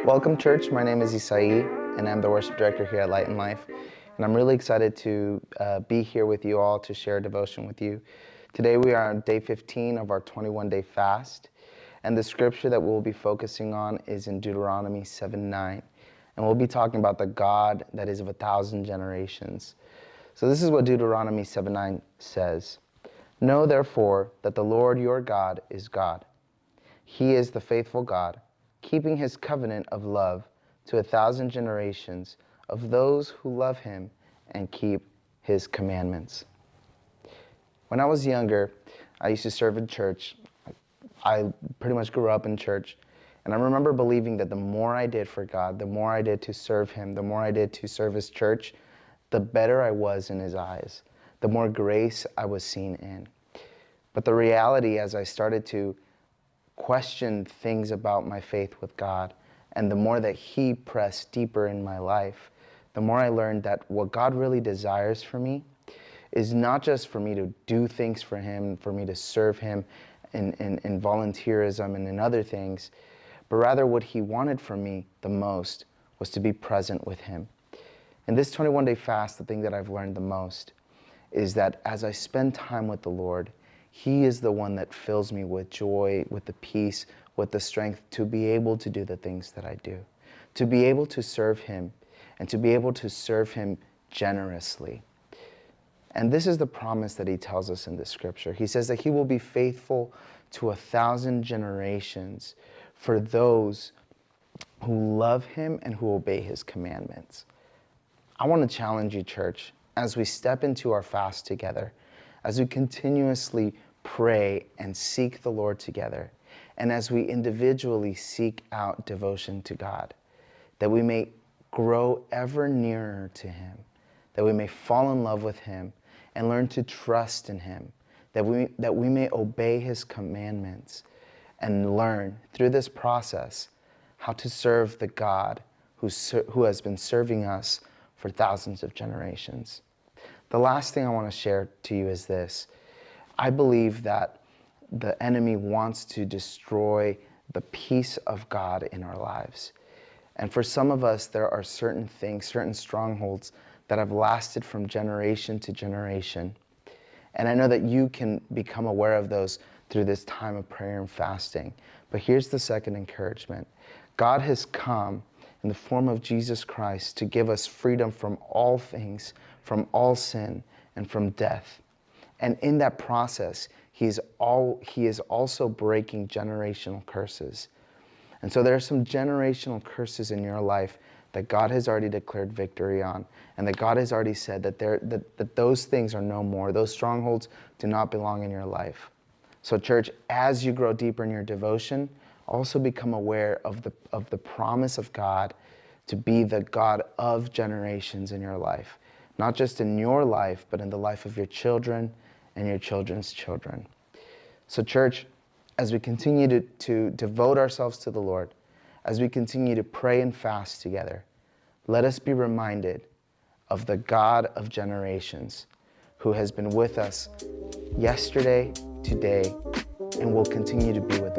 Welcome, church. My name is Isai, and I'm the worship director here at Light and Life. And I'm really excited to be here with you all to share a devotion with you. Today we are on day 15 of our 21-day fast. And the scripture that we'll be focusing on is in Deuteronomy 7:9. And we'll be talking about the God that is of 1,000 generations. So this is what Deuteronomy 7:9 says. Know therefore that the Lord your God is God. He is the faithful God, keeping his covenant of love to 1,000 generations of those who love him and keep his commandments. When I was younger, I used to serve in church. I pretty much grew up in church. And I remember believing that the more I did for God, the more I did to serve him, the more I did to serve his church, the better I was in his eyes, the more grace I was seen in. But the reality, as I started to question things about my faith with God, and the more that he pressed deeper in my life, the more I learned that what God really desires for me is not just for me to do things for him, for me to serve him in volunteerism and in other things, but rather what he wanted from me the most was to be present with him. In this 21-day fast, the thing that I've learned the most is that as I spend time with the Lord, he is the one that fills me with joy, with the peace, with the strength to be able to do the things that I do, to be able to serve him, and to be able to serve him generously. And this is the promise that he tells us in the scripture. He says that he will be faithful to 1,000 generations for those who love him and who obey his commandments. I want to challenge you, church, as we step into our fast together, as we continuously pray and seek the Lord together, and as we individually seek out devotion to God, that we may grow ever nearer to him, that we may fall in love with him and learn to trust in him, that we may obey his commandments and learn through this process how to serve the God who has been serving us for thousands of generations. The last thing I want to share to you is this. I believe that the enemy wants to destroy the peace of God in our lives. And for some of us, there are certain things, certain strongholds that have lasted from generation to generation. And I know that you can become aware of those through this time of prayer and fasting. But here's the second encouragement. God has come in the form of Jesus Christ to give us freedom from all things, from all sin, and from death. And in that process, he is also breaking generational curses. And so there are some generational curses in your life that God has already declared victory on, and that God has already said that those things are no more. Those strongholds do not belong in your life. So church, as you grow deeper in your devotion, also become aware of the promise of God to be the God of generations in your life. Not just in your life, but in the life of your children and your children's children. So church, as we continue to devote ourselves to the Lord, as we continue to pray and fast together, let us be reminded of the God of generations who has been with us yesterday, today, and will continue to be with us.